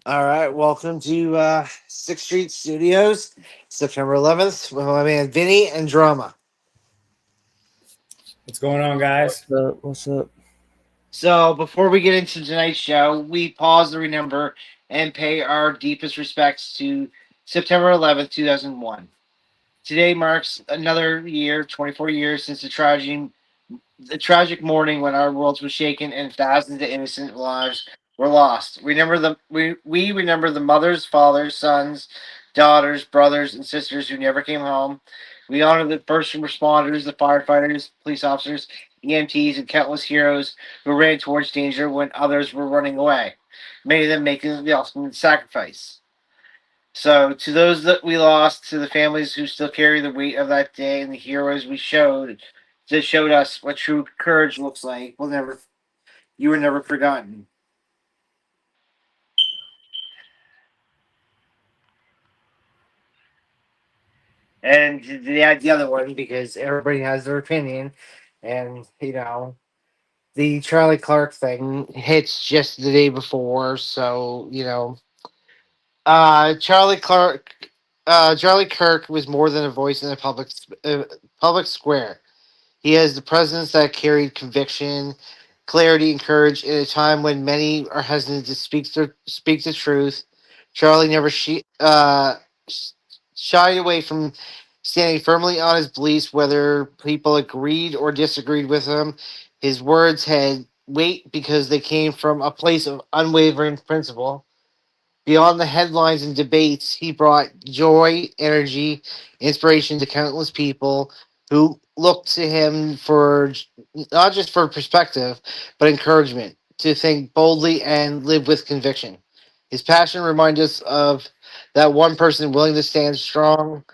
All right, welcome to Sixth Street Studios, September 11th, with my man Vinny and Drama. What's going on, guys? What's up? What's up? So, before we get into tonight's show, we pause to remember and pay our deepest respects to September 11th, 2001. Today marks another year, 24 years since the tragic morning when our worlds were shaken and thousands of innocent lives were lost. We remember the mothers, fathers, sons, daughters, brothers, and sisters who never came home. We honor the first responders, the firefighters, police officers, EMTs, and countless heroes who ran towards danger when others were running away. Many of them making the ultimate sacrifice. So, to those that we lost, to the families who still carry the weight of that day, and the heroes we showed that showed us what true courage looks like, you were never forgotten. And to add the other one, because everybody has their opinion, and the Charlie Clark thing hits just the day before, so Charlie Clark, Charlie Kirk was more than a voice in the public square. He has the presence that carried conviction, clarity, and courage in a time when many are hesitant to speak the truth. Charlie never sh- shied away from standing firmly on his beliefs, whether people agreed or disagreed with him. His words had weight because they came from a place of unwavering principle. Beyond the headlines and debates, he brought joy, energy, inspiration to countless people who looked to him for not just for perspective, but encouragement to think boldly and live with conviction. His passion reminds us of that one person willing to stand strong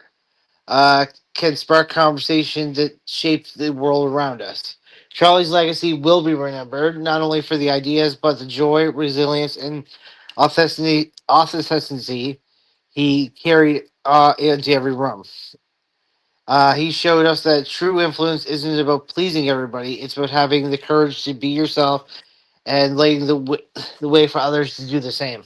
uh, can spark conversation that shapes the world around us. Charlie's legacy will be remembered not only for the ideas, but the joy, resilience, and authenticity he carried into every room. He showed us that true influence isn't about pleasing everybody; it's about having the courage to be yourself and laying the way for others to do the same.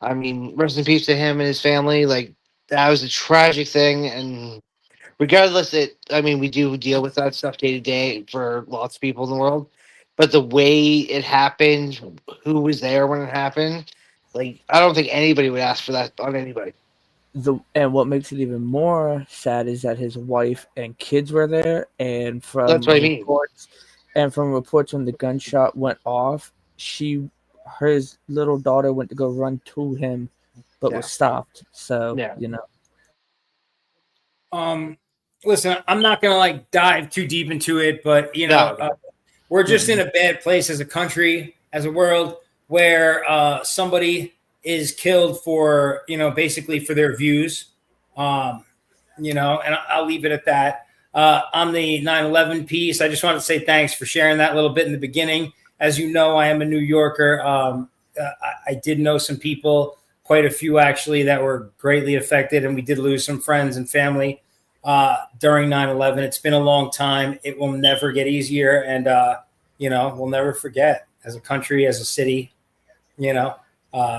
I mean, rest in peace to him and his family. Like that was a tragic thing, and regardless, we do deal with that stuff day to day for lots of people in the world, but the way it happened, who was there when it happened, like I don't think anybody would ask for that on anybody. And what makes it even more sad is that his wife and kids were there, and That's what I mean. from reports when the gunshot went off, his little daughter went to go run to him, but was Yeah, stopped. So yeah. Um, Listen, I'm not gonna like dive too deep into it, but No, no. we're just in Mhm. a bad place as a country, as a world, where somebody is killed for basically for their views. Um, and I'll leave it at that. On the 9/11 piece, I just want to say thanks for sharing that little bit in the beginning. As you know, I am a New Yorker. I did know some people, quite a few actually, that were greatly affected, and we did lose some friends and family during 9/11. It's been a long time. It will never get easier, and we'll never forget as a country, as a city. You know,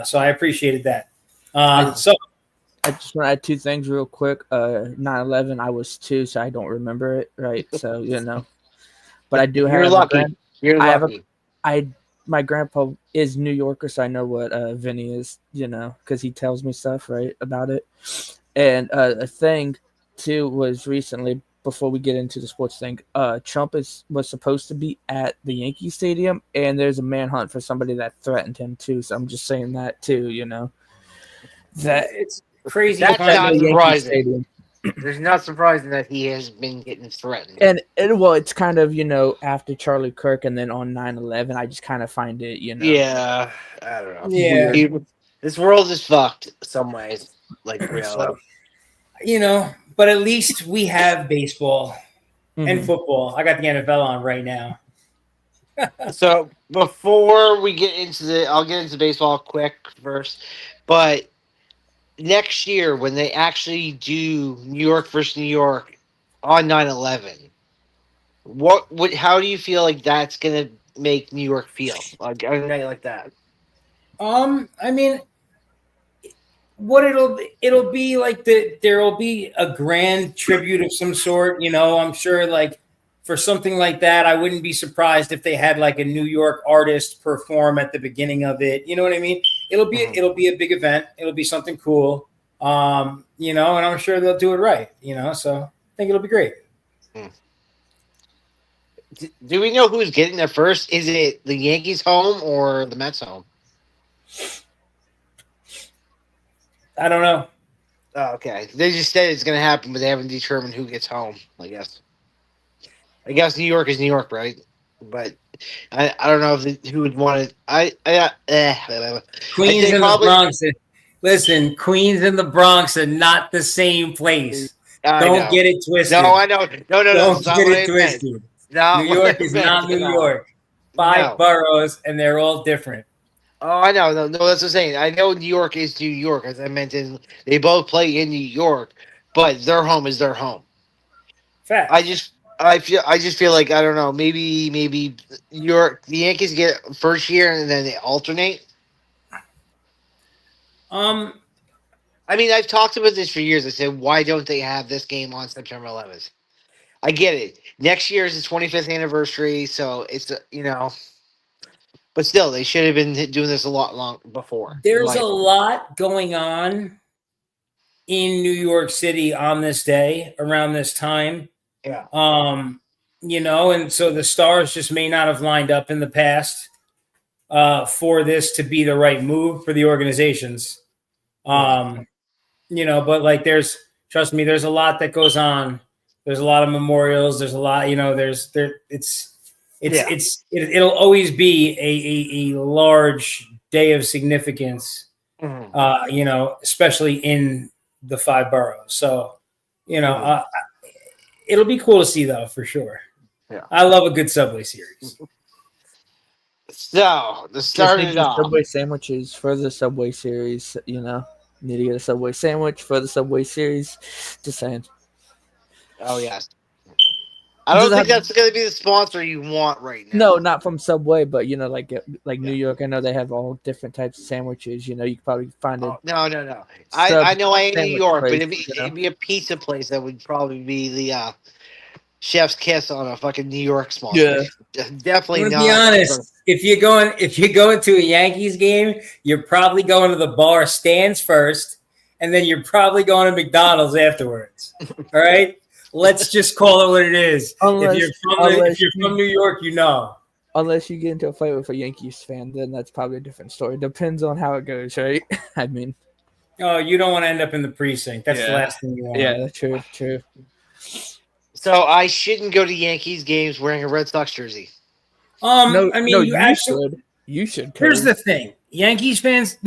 so I appreciated that. I So I just want to add two things real quick. 9/11, I was two, so I don't remember it, right? So but I do You're have a lucky. grand. You're I have a lucky. I my grandpa is New Yorker, so I know what Vinny is, because he tells me stuff right about it. And a thing too was recently, before we get into the sports thing, Trump was supposed to be at the Yankee Stadium, and there's a manhunt for somebody that threatened him too. So I'm just saying that too, that it's crazy That's at times. the not Yankee surprising. Stadium. There's not surprising that he has been getting threatened. And well, it's kind of after Charlie Kirk, and then on 9/11, I just kind of find it Yeah, I don't know. Yeah. weird. People, this world is fucked some ways. Like really. So But at least we have baseball and mhm. football. I got the NFL on right now. So before we get into I'll get into baseball quick first. But next year, when they actually do New York versus New York on 9/11, how do you feel like that's gonna make New York feel like on a night like that? I mean, what it'll be like there'll be a grand tribute of some sort. I'm sure like for something like that, I wouldn't be surprised if they had like a New York artist perform at the beginning of it. You know what I mean? It'll be a big event. It'll be something cool. And I'm sure they'll do it right. So I think it'll be great. Do we know who's getting there first? Is it the Yankees home or the Mets home? I don't know. Oh, okay. They just said it's going to happen, but they haven't determined who gets home, I guess. I guess New York is New York, right? But I don't know who would want it. Queens and the Bronx. Listen, Queens and the Bronx are not the same place. Don't get it twisted. No, I know. No. Don't get it twisted. No, New York is not New York. Five boroughs, and they're all different. Oh, I know. No, that's what I'm saying. I know New York is New York, as I mentioned. They both play in New York, but their home is their home. Fact. I just feel like I don't know. Maybe the Yankees get first year and then they alternate. I mean, I've talked about this for years. I said, why don't they have this game on September 11th? I get it. Next year is the 25th anniversary, so it's but still, they should have been doing this a lot long before. There's a lot going on in New York City on this day around this time. Yeah. And so the stars just may not have lined up in the past for this to be the right move for the organizations. But like trust me, there's a lot that goes on. There's a lot of memorials. There's a lot, it'll always be a large day of significance, especially in the five boroughs. So, it'll be cool to see though, for sure. Yeah. I love a good Subway series. So the start of Subway sandwiches for the Subway series, need to get a Subway sandwich for the Subway series. Just saying. Oh yes. I don't think that's going to be the sponsor you want right now. No, not from Subway, but like New York. I know they have all different types of sandwiches. You could probably find it. No. I know I ain't New York, but it'd be a pizza place that would probably be the chef's kiss on a fucking New York sponsor. Yeah, definitely not. To be honest, if you're going to a Yankees game, you're probably going to the bar stands first, and then you're probably going to McDonald's afterwards. All right. Let's just call it what it is. If you're from New York, Unless you get into a fight with a Yankees fan, then that's probably a different story. Depends on how it goes, right? I mean. Oh, you don't want to end up in the precinct. That's the last thing you want. Yeah, true. So I shouldn't go to Yankees games wearing a Red Sox jersey. You should. Here's the thing. Yankees fans,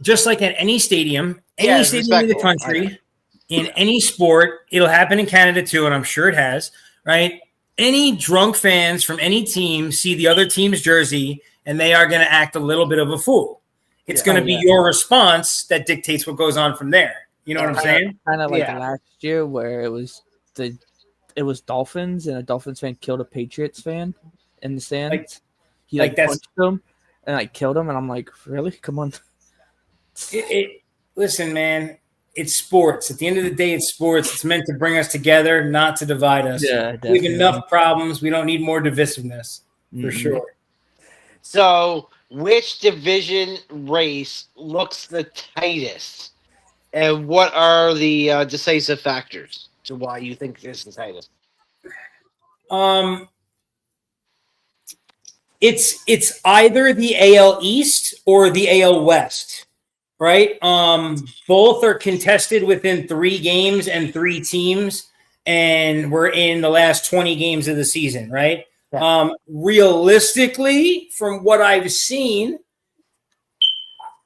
just like at any stadium in the country, in any sport, it'll happen in Canada too, and I'm sure it has, right? Any drunk fans from any team see the other team's jersey, and they are going to act a little bit of a fool. It's going to be your response that dictates what goes on from there. You know what I'm saying? Kind of like last year where it was Dolphins, and a Dolphins fan killed a Patriots fan in the stands. He punched him and killed him, and I'm like, really? Come on. Listen, man. It's sports. At the end of the day, it's sports. It's meant to bring us together, not to divide us. Yeah, we have enough problems. We don't need more divisiveness, for sure. So, which division race looks the tightest? And what are the decisive factors to why you think it's the tightest? It's either the AL East or the AL West. Right. Both are contested within 3 games and 3 teams, and we're in the last 20 games of the season. Right. Yeah. Realistically, from what I've seen,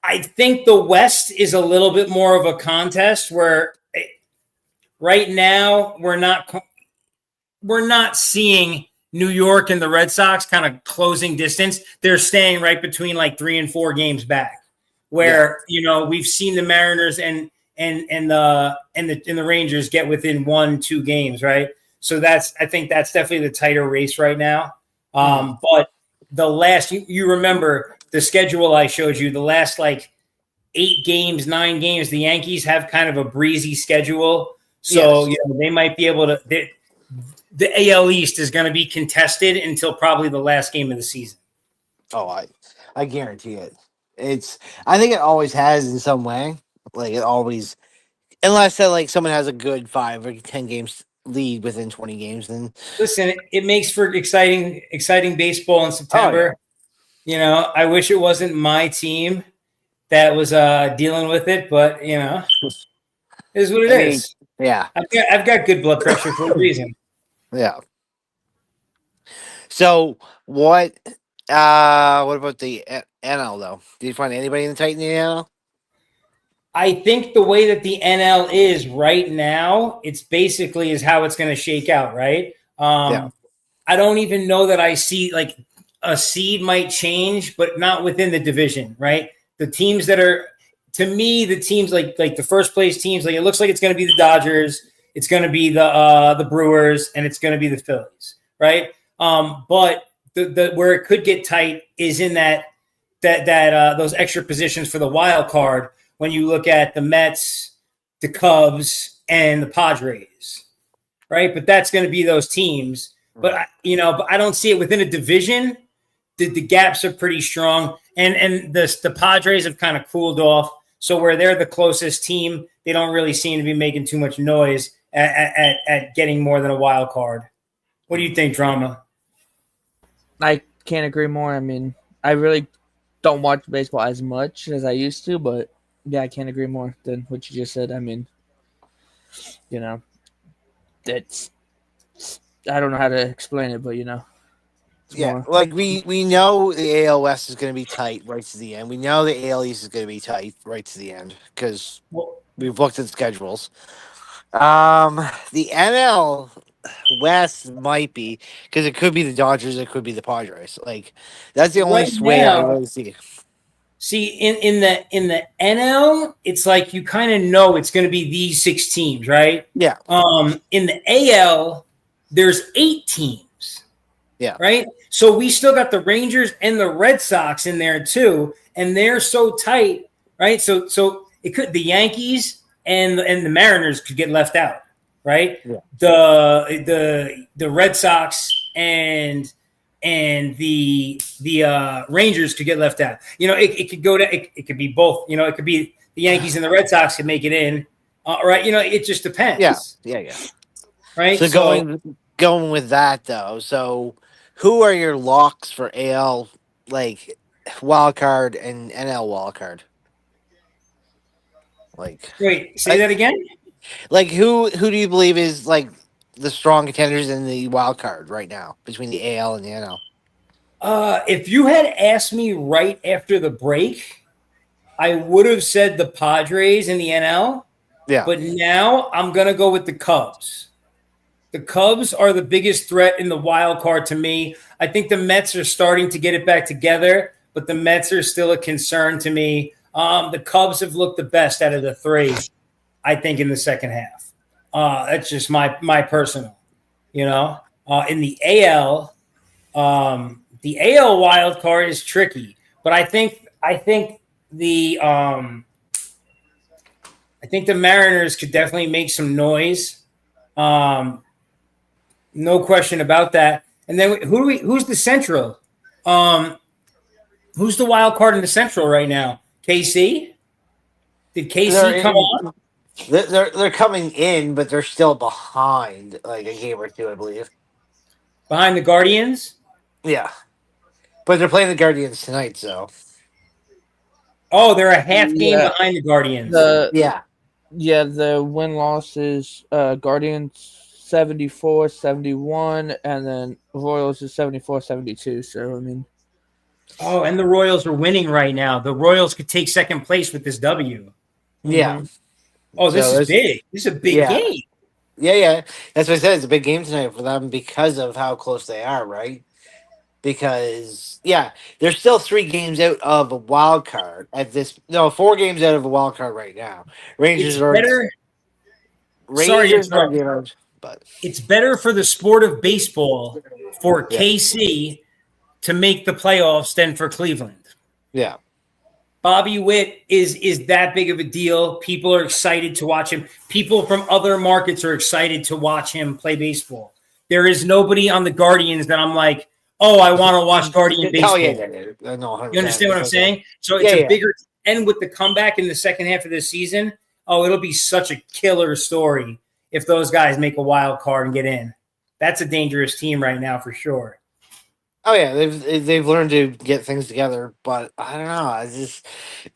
I think the West is a little bit more of a contest where right now we're not seeing New York and the Red Sox kind of closing distance. They're staying right between like 3 and 4 games back. Where we've seen the Mariners and the Rangers get within 1-2 games, right? So I think that's definitely the tighter race right now. But the last you remember the schedule I showed you, the last like 8 games, 9 games, the Yankees have kind of a breezy schedule. So, Yes. they might be able to the AL East is going to be contested until probably the last game of the season. Oh, I guarantee it. I think it always has in some way. Like it always, unless that like someone has a good 5 or 10 games lead within 20 games, then Listen, it makes for exciting baseball in oh yeah. September. I wish it wasn't my team that was dealing with it, but it is what it I mean, is. yeah, I've got good blood pressure for a reason. yeah. So what about the NL though? Did you find anybody in the Titan NL? I think the way that the NL is right now, it's basically is how it's going to shake out, right? Yeah. I don't even know that I see like a seed might change, but not within the division, right? The teams that are, to me, the teams like the first place teams, like it looks like it's going to be the Dodgers, it's going to be the Brewers, and it's going to be the Phillies, right? But the where it could get tight is in that those extra positions for the wild card when you look at the Mets, the Cubs, and the Padres, right? But that's going to be those teams. But but I don't see it within a division. The gaps are pretty strong, and the Padres have kind of cooled off. So where they're the closest team, they don't really seem to be making too much noise at getting more than a wild card. What do you think, Drama? I can't agree more. I mean, I really don't watch baseball as much as I used to, but yeah, I can't agree more than what you just said. I mean, it's I don't know how to explain it, but it's Yeah, more. like we know the AL West is going to be tight right to the end. We know the AL East is going to be tight right to the end because Well, we've looked at schedules. The NL West might be because it could be the Dodgers, it could be the Padres. Like that's the only right sway I now, really see. see in the NL, it's like you kind of know it's going to be these 6 teams, right? Yeah, In the AL, there's 8 teams, yeah, right? So we still got the Rangers and the Red Sox in there too, and they're so tight, right? So it could the Yankees and the Mariners could get left out, right? yeah, The Red Sox and the Rangers could get left out. It could go to it could be both. It could be the Yankees and the Red Sox could make it in, right? It just yeah, depends, yeah. right? So So going with that though, so who are your locks for AL like wild card and NL wild card? Like, wait, say I, that again. like who do you believe is like the strong contenders in the wild card right now between the AL and the NL? If you had asked me right after the break, I would have said the Padres in the NL, Yeah, but now I'm gonna go with the Cubs. The Cubs are the biggest threat in the wild card to me. I think the Mets are starting to get it back together, but the Mets are still a concern to me. The Cubs have looked the best out of the 3, I think, in the second half. That's just my personal, In the AL wild card is tricky, but I think the Mariners could definitely make some noise. No question about that. And then who's the Central? Um, who's the wild card in the Central right now? KC? Did they're KC come in, on they're coming in, but they're still behind like a game or two, I believe. behind the Guardians? Yeah, but they're playing the Guardians tonight, so Oh, they're a half game Yeah, behind the Guardians. the yeah, the win loss is Guardians 74-71, and then Royals is 74-72. So I mean, Oh, and the Royals are winning right now. The Royals could take second place with this W. yeah. mhm. Oh, this So is there's big. This is a big yeah, game. yeah. That's what I said. It's a big game tonight for them because of how close they are, right? Because they're still 3 games out of a wild card at this. No, 4 games out of a wild card right now. It's Rangers are better. Sorry to Rangers are interrupt. given, but It's better for the sport of baseball for yeah, KC to make the playoffs than for Cleveland. Yeah. Bobby Witt is that big of a deal. People are excited to watch him. People from other markets are excited to watch him play baseball. There is nobody on the Guardians that I'm like, oh, I want to watch Guardian Oh baseball. yeah. No, 100%. You understand what I'm saying? So it's a bigger end with the comeback in the second half of the season. Oh, it'll be such a killer story if those guys make a wild card and get in. That's a dangerous team right now for sure. Oh yeah, they've learned to get things together, but I don't know.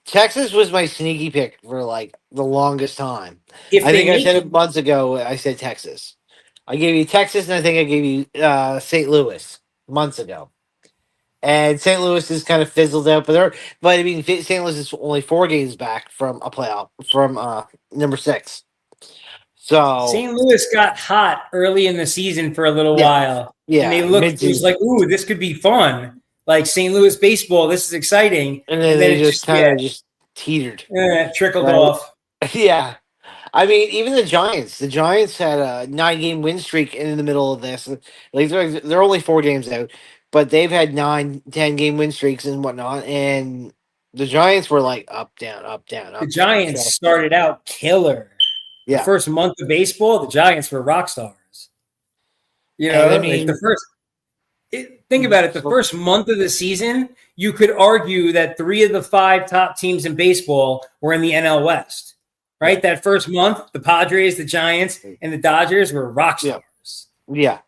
Texas was my sneaky pick for like the longest time. If I they think I make said it months ago. I said Texas. I gave you Texas, and I think I gave you St. Louis months ago. And St. Louis has kind of fizzled out, but I mean, St. Louis is only 4 games back from a playoff from number 6. So St. Louis got hot early in the season for a little yeah, while, and yeah, they looked. It was mid-season. like, ooh, this could be fun. Like St. Louis baseball, this is exciting. And then then they it just kind of just teetered. Trickled Right. off. Yeah. I mean, even the Giants had a 9-game win streak in the middle of this. Like they're only 4 games out, but they've had 9, 10 game win streaks and whatnot. And the Giants were like up, down, up, down, up. The Giants started out killer. Yeah. The first month of baseball, the Giants were rock stars. You know, I mean, like the first. Think about it. The first month of the season, you could argue that 3 of the 5 top teams in baseball were in the NL West. Right? That first month, the Padres, the Giants, and the Dodgers were rock stars. Yeah.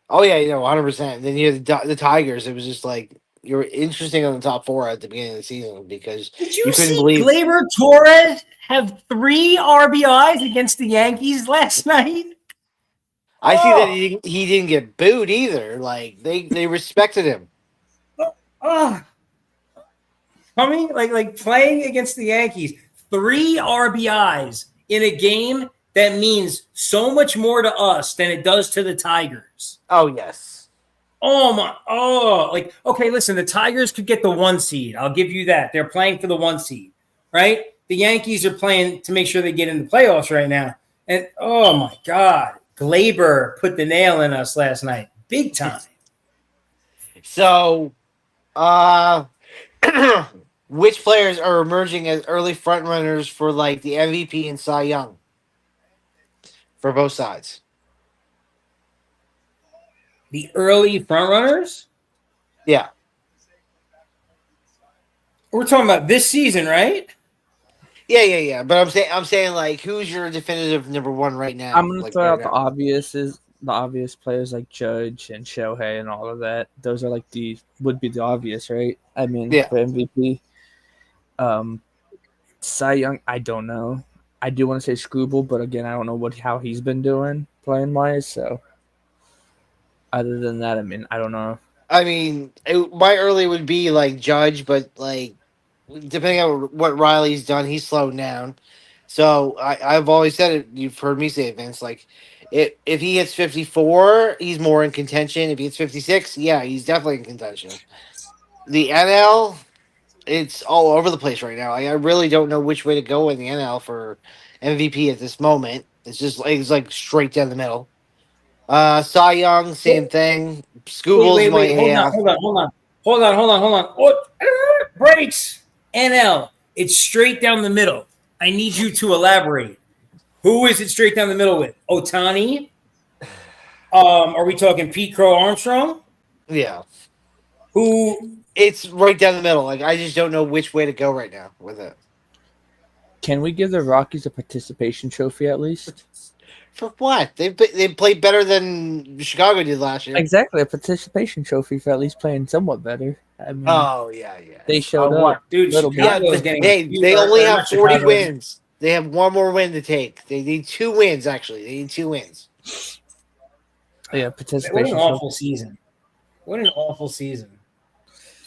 Oh, yeah, 100%. Then you had the Tigers. It was just like you were interesting on the top 4 at the beginning of the season because Did you couldn't see believe Gleyber Torres have 3 RBIs against the Yankees last night? I see that he didn't get booed either. Like they respected him. I mean, like playing against the Yankees, 3 RBIs in a game that means so much more to us than it does to the Tigers. Oh yes. Okay, listen, the Tigers could get the 1 seed. I'll give you that. They're playing for the 1 seed, right? The Yankees are playing to make sure they get in the playoffs right now. And oh my God, Gleyber put the nail in us last night, big time. So, which players are emerging as early frontrunners for like the MVP and Cy Young for both sides? The early frontrunners? Yeah. We're talking about this season, right? Yeah. But I'm saying like, who's your definitive number 1 right now? I'm gonna like, throw out right the obvious players like Judge and Shohei and all of that. Those are like would be the obvious, right? I mean, for MVP. Cy Young, I don't know. I do want to say Scrooble, but again, I don't know how he's been doing playing wise. So, other than that, I mean, I don't know. I mean, my early would be like Judge, but like depending on what Riley's done, he's slowed down. So I've always said it. You've heard me say it, Vince. Like, if he hits 54, he's more in contention. If he hits 56, yeah, he's definitely in contention. The NL, it's all over the place right now. I really don't know which way to go in the NL for MVP at this moment. It's like straight down the middle. Cy Young, same thing. Scooble's Wait. Hold on. Breaks. NL. It's straight down the middle. I need you to elaborate. Who is it straight down the middle with? Ohtani? Are we talking Pete Crow Armstrong? Yeah. Who? It's right down the middle. Like, I just don't know which way to go right now with it. Can we give the Rockies a participation trophy at least? For what? They played better than Chicago did last year. Exactly, a participation trophy for at least playing somewhat better. I mean, yeah. They showed up. Dude, they only have 40 wins. They have 1 more win to take. They need 2 wins, actually. They need 2 wins. Yeah, participation. What an awful season. What an awful season.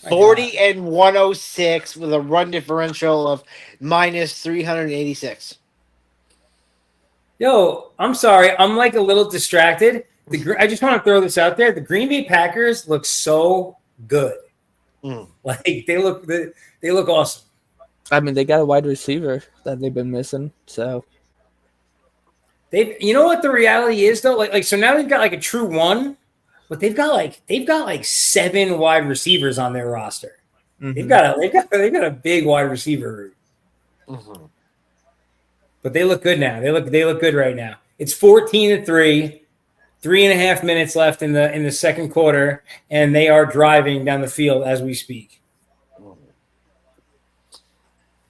40 and 106 with a run differential of minus 386. Yo, I'm sorry. I'm like a little distracted. I just want to throw this out there. The Green Bay Packers look so good. Like they look awesome. I mean, they got a wide receiver that they've been missing. So you know what the reality is though? Like so now they've got like a true 1, but they've got like 7 wide receivers on their roster. They've got a big wide receiver room. Mm-hmm. But they look good now. They look good right now. It's 14-3, 3.5 minutes left in the second quarter, and they are driving down the field as we speak.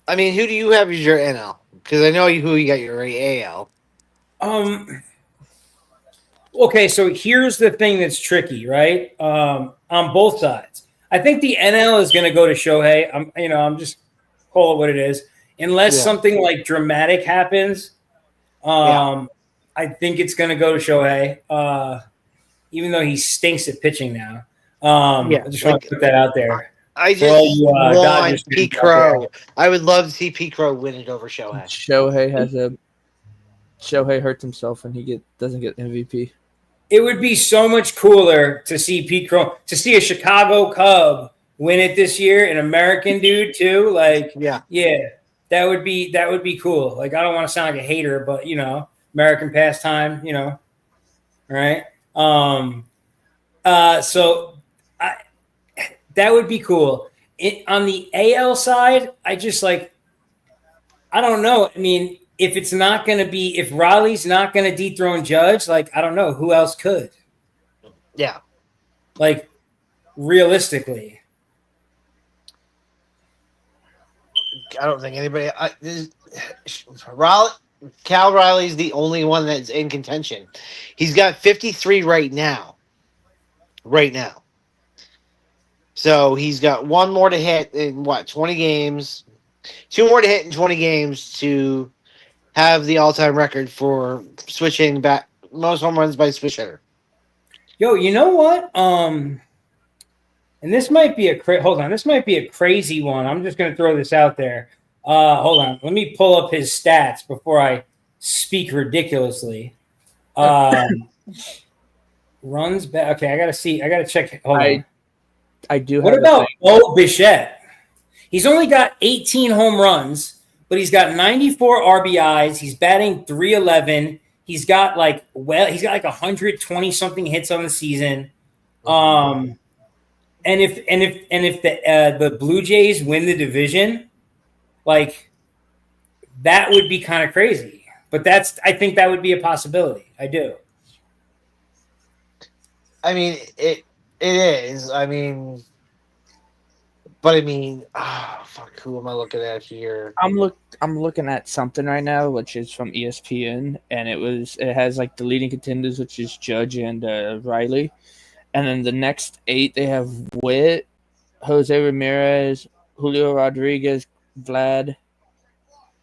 I mean, who do you have as your NL? Because I know who you got your AL. Okay, so here's the thing that's tricky, right? On both sides, I think the NL is going to go to Shohei. I'm just call it what it is, unless something like dramatic happens. I think it's going to go to Shohei, even though he stinks at pitching now. I just want to put that out there. I just want Pete Crow. I would love to see Pete Crow win it over Shohei. Shohei hurts himself and he doesn't get MVP. It would be so much cooler to see Pete Crow, to see a Chicago Cub win it this year, an American dude too. Like, that would be cool. Like, I don't want to sound like a hater, but American pastime, right? So that would be cool. On the AL side, I don't know. I mean, if Riley's not going to dethrone Judge, like, I don't know who else could. Yeah. Like, realistically. I don't think anybody. Cal Riley's the only one that's in contention. He's got 53 right now. So he's got one more to hit in 20 games. Two more to hit in 20 games to have the all-time record for switching back most home runs by switch hitter. Yo, you know what? And this might be this might be a crazy one. I'm just going to throw this out there. Hold on. Let me pull up his stats before I speak ridiculously. Runs back. Okay, I got to check. Hold on. I do. What about Bo Bichette? He's only got 18 home runs, but he's got 94 RBIs. He's batting .311. He's got like 120 something hits on the season. And if the Blue Jays win the division, like, that would be kind of crazy. But I think that would be a possibility. I do. I mean, it is. I mean, but I mean, fuck. Who am I looking at here? I'm looking at something right now, which is from ESPN, and it has like the leading contenders, which is Judge and Riley, and then the next 8 they have Witt, Jose Ramirez, Julio Rodriguez, Vlad,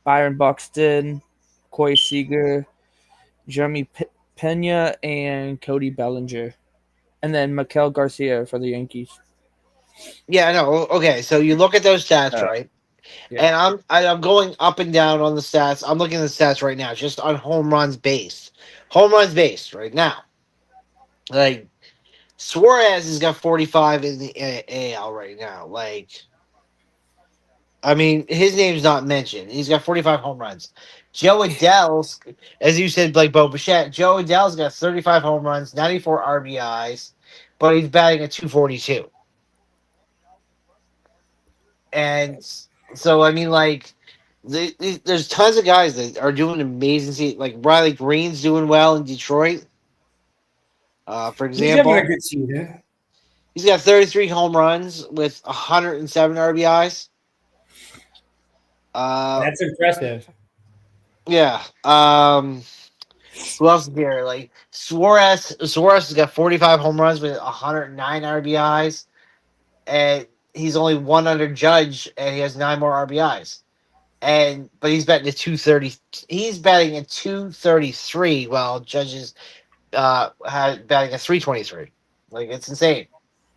Byron Buxton, Corey Seager, Jeremy Pena, and Cody Bellinger. And then Miguel Garcia for the Yankees. Yeah, I know. Okay, so you look at those stats, right? Yeah. And I'm going up and down on the stats. I'm looking at the stats right now, just on home runs based. Home runs based right now. Like, Suarez has got 45 in the AL right now. Like, I mean, his name's not mentioned. He's got 45 home runs. Joe Adele's, as you said, like Bo Bichette, Joe Adele's got 35 home runs, 94 RBIs, but he's batting at .242. And so, I mean, like, there's tons of guys that are doing amazing. Like, Riley Green's doing well in Detroit, for example. He's having a good season. He's got 33 home runs with 107 RBIs. That's impressive. Yeah. Who else is here? Like, Suarez has got 45 home runs with 109 RBIs, and he's only one under Judge, and he has 9 more RBIs. But he's batting at 230. He's batting at 233, while Judge is batting at 323. Like, it's insane.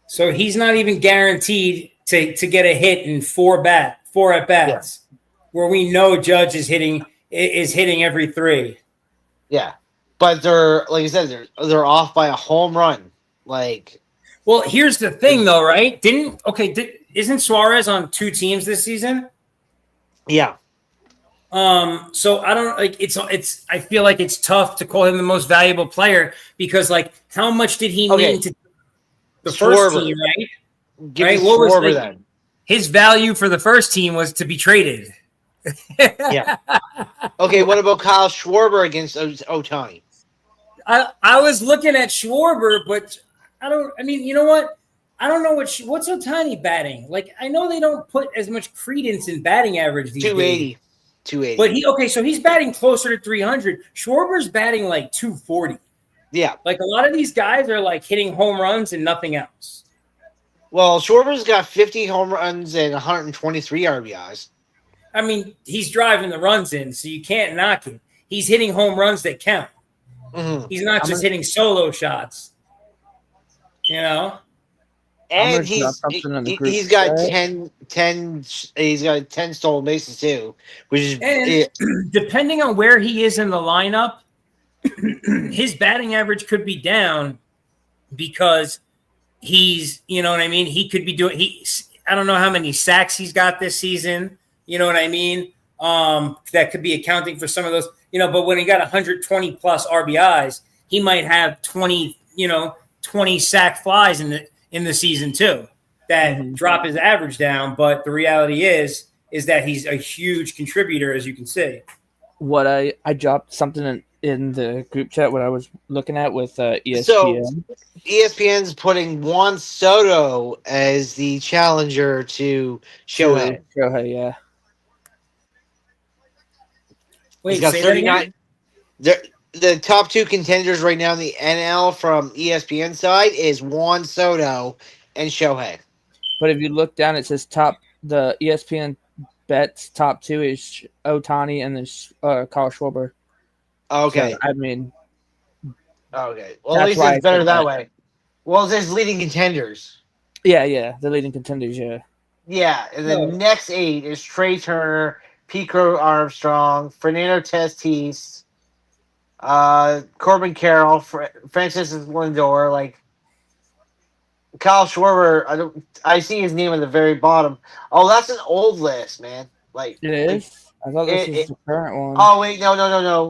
So he's not even guaranteed to get a hit in 4 at bats, where we know Judge is hitting every 3. Yeah, but they're, like I said, they're off by a home run. Like, well, here's the thing, though, right? Isn't Suarez on 2 teams this season? Yeah. So I don't like it's. I feel like it's tough to call him the most valuable player because, like, how much did he mean to the first team, right? Give me Schwarber then. his value for the first team was to be traded. Yeah. Okay, what about Kyle Schwarber against Ohtani? I was looking at Schwarber, but I mean, you know what? I don't know what's Ohtani batting. Like, I know they don't put as much credence in batting average these 280. days. 280. But so he's batting closer to 300. Schwarber's batting like 240. Yeah. Like, a lot of these guys are like hitting home runs and nothing else. Well, Schwarber's got 50 home runs and 123 RBIs. I mean, he's driving the runs in, so you can't knock him. He's hitting home runs that count. Mm-hmm. He's not just hitting solo shots. You know? And he's got 10 he's got 10 stolen bases too, which is depending on where he is in the lineup, his batting average could be down because he's, you know what I mean? He could be doing I don't know how many sacks he's got this season, you know what I mean? That could be accounting for some of those, you know, but when he got 120 plus RBIs, he might have 20 sack flies in the season too that drop his average down. But the reality is that he's a huge contributor, as you can see. What I dropped something in the group chat what I was looking at with ESPN. So ESPN's putting Juan Soto as the challenger to Shohei. Shohei, yeah. Wait, he's got say 39. The top two contenders right now in the NL from ESPN side is Juan Soto and Shohei. But if you look down, it says the ESPN bets top two is Ohtani and then Kyle Schwarber. Okay. So, I mean. Okay. Well, at least it's better that way. Well, it says leading contenders. Yeah. The leading contenders, yeah. Yeah. And the next 8 is Trey Turner, Pico Armstrong, Fernando Tatis, Corbin Carroll, Francis Lindor, like Kyle Schwarber. I see his name at the very bottom. Oh, that's an old list, man. Like it is. I thought this was the current one. Oh wait, no.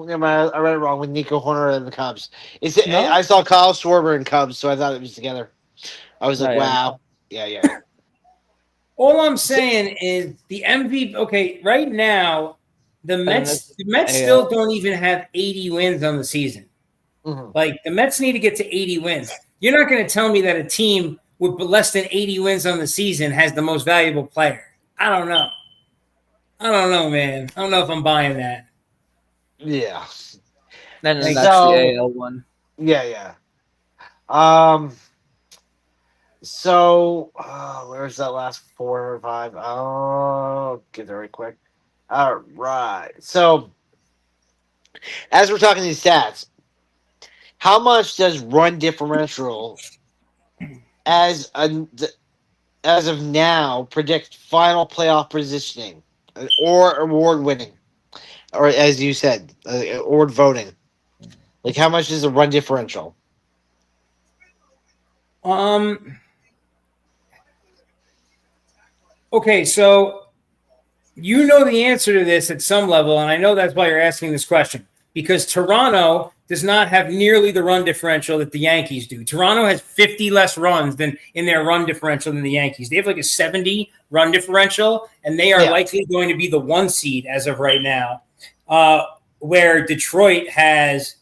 Never mind. I read it wrong with Nico Horner and the Cubs. I saw Kyle Schwarber and Cubs, so I thought it was together. I was like, wow, yeah. All I'm saying is the MVP. Okay, right now the Mets still don't even have 80 wins on the season. Mm-hmm. Like, the Mets need to get to 80 wins. You're not going to tell me that a team with less than 80 wins on the season has the most valuable player. I don't know, man. I don't know if I'm buying that. Yeah. And then that's the AL one. Yeah. So, where's that last 4 or 5? Oh, get there right quick. All right. So, as we're talking these stats, how much does run differential as of now predict final playoff positioning or award winning, or as you said, award voting? Like, how much is the run differential? Okay, so you know the answer to this at some level, and I know that's why you're asking this question, because Toronto does not have nearly the run differential that the Yankees do. Toronto has 50 less runs than in their run differential than the Yankees. They have like a 70 run differential, and they are likely going to be the 1 seed as of right now, where Detroit has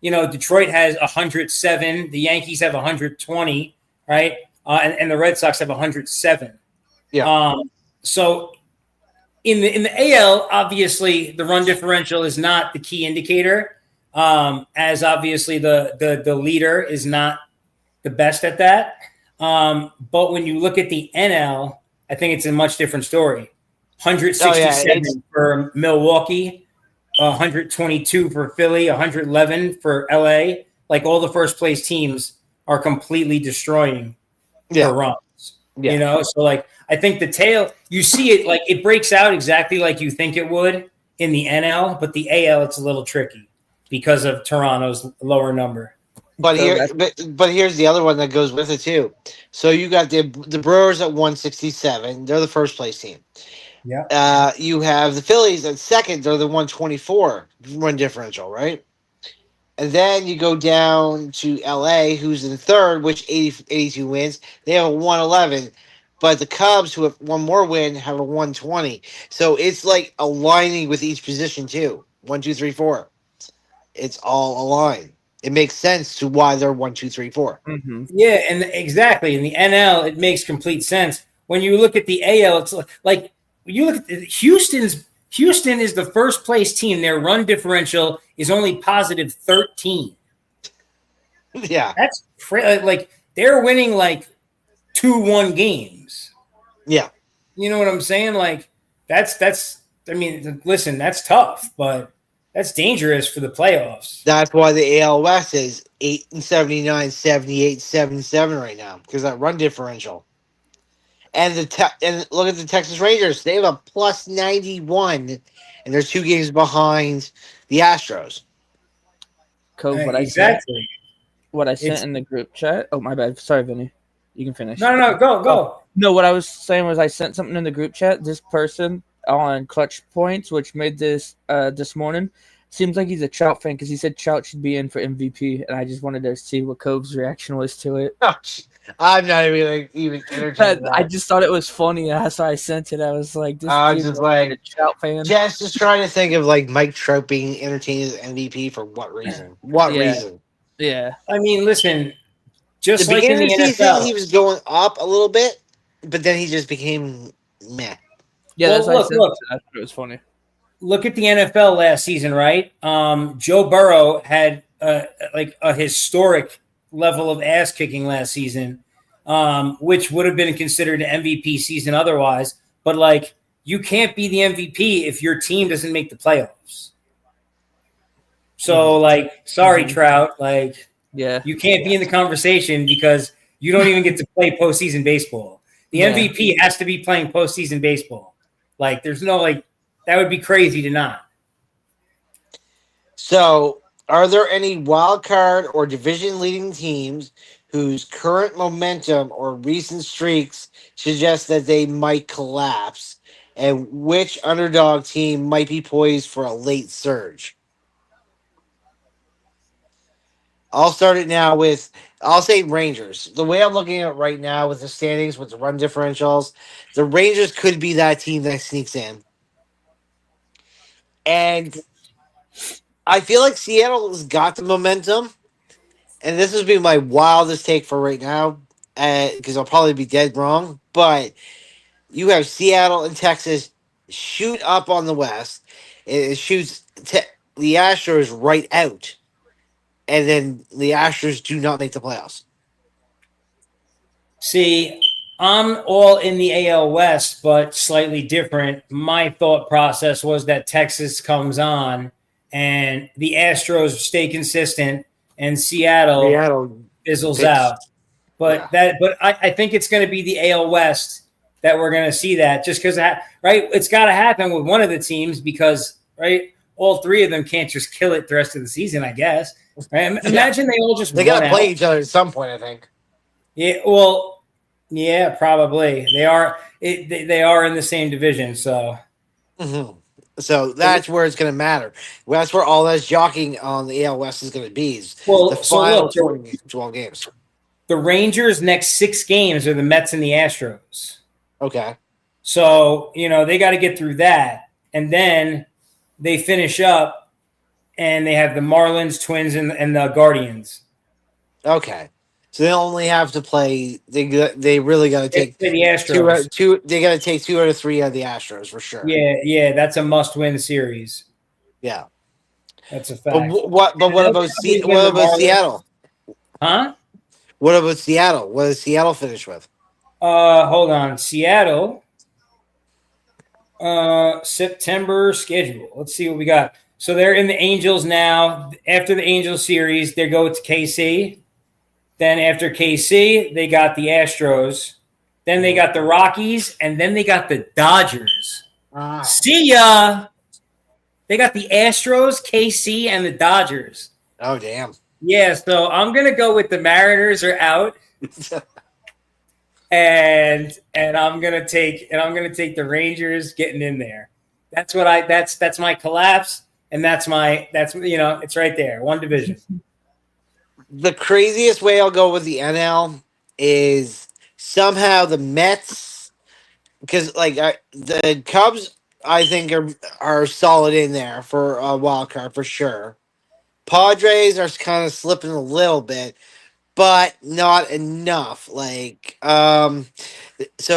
107. The Yankees have 120, right? And the Red Sox have 107. Yeah. So in the AL, obviously the run differential is not the key indicator, as obviously the leader is not the best at that. But when you look at the NL, I think it's a much different story. 167 for Milwaukee, 122 for Philly, 111 for LA. Like, all the first place teams are completely destroying their runs. Yeah. You know, so like, I think the tail, you see it, like, it breaks out exactly like you think it would in the NL, but the AL, it's a little tricky because of Toronto's lower number. But here's the other one that goes with it too. So you got the Brewers at 167. They're the first place team. Yeah. You have the Phillies at second. They're the 124 run differential, right? And then you go down to LA, who's in third, which 82 wins. They have a 111. but the Cubs, who have one more win, have a 120. So it's like aligning with each position too. 1, 2, 3, 4. It's all aligned. It makes sense to why they're 1, 2, 3, 4. Mm-hmm. Yeah, and exactly in the NL, it makes complete sense. When you look at the AL, it's like when you look at Houston is the first place team. Their run differential is only positive 13. Yeah. That's like they're winning like 2-1 games. Yeah. You know what I'm saying? Like that's. I mean, listen, that's tough, but that's dangerous for the playoffs. That's why the AL West is 8-79, 78-77 right now because that run differential. And and look at the Texas Rangers; they have a plus 91, and they're 2 games behind the Astros. Cove, Exactly. What I sent It's in the group chat. Oh, my bad. Sorry, Vinny. You can finish. no. Go. Oh, no, what I was saying was I sent something in the group chat. This person on Clutch Points, which made this this morning, seems like he's a Trout fan because he said Trout should be in for MVP, and I just wanted to see what Cove's reaction was to it. I'm not even entertaining I that. just thought it was funny. That's why I sent it. I was like, this I was dude's just like, a Trout fan. just trying to think of like Mike Trout being entertained as MVP for what reason? What Yeah. reason? Yeah. I mean, listen, The just like in beginning the of the season, NFL. he was going up a little bit, but then he just became meh. Yeah, Well, that's why I sent look. it. I thought it was funny. Look at the NFL last season, right? Joe Burrow had like a historic level of ass kicking last season, which would have been considered an MVP season otherwise. But like, you can't be the MVP if your team doesn't make the playoffs. So, like, sorry, Trout, like, Yeah. you can't be in the conversation because you don't even get to play postseason baseball. The Yeah. MVP has to be playing postseason baseball. Like, there's no like. That would be crazy to not. So, are there any wild card or division leading teams whose current momentum or recent streaks suggest that they might collapse? And which underdog team might be poised for a late surge? I'll start it now with, I'll say Rangers. The way I'm looking at it right now with the standings, with the run differentials, the Rangers could be that team that sneaks in. And I feel like Seattle has got the momentum. And this would be my wildest take for right now, because I'll probably be dead wrong. But you have Seattle and Texas shoot up on the West. It shoots the Astros right out. And then the Astros do not make the playoffs. See, I'm all in the AL West, but slightly different. My thought process was that Texas comes on and the Astros stay consistent and Seattle fizzles out. But I think it's going to be the AL West that we're going to see that just because, right? It's got to happen with one of the teams because, right, all three of them can't just kill it the rest of the season, I guess. Right? Imagine they all just they got to play out. each other at some point, I think. Yeah, well, yeah, probably they are. They are in the same division, so. Mm-hmm. So that's where it's going to matter. That's where all that jockeying on the AL West is going to be. The final 12 games. The Rangers' next 6 games are the Mets and the Astros. Okay. So, they got to get through that. And then they finish up and they have the Marlins, Twins, and the Guardians. Okay. So they only have to play. They really got to take the Astros. They got to take 2 out of 3 out of the Astros for sure. Yeah, that's a must-win series. Yeah, that's a fact. But what about Seattle? Huh? What about Seattle? What does Seattle finish with? Hold on, Seattle. September schedule. Let's see what we got. So they're in the Angels now. After the Angels series, they go to KC. Then after KC, they got the Astros. Then they got the Rockies, and then they got the Dodgers. See ya. They got the Astros, KC, and the Dodgers. Oh, damn. Yeah, so I'm gonna go with the Mariners are out. and I'm gonna take the Rangers getting in there. That's my collapse, and that's it's right there. One division. The craziest way I'll go with the NL is somehow the Mets because the Cubs, I think are solid in there for a wild card for sure. Padres are kind of slipping a little bit, but not enough. So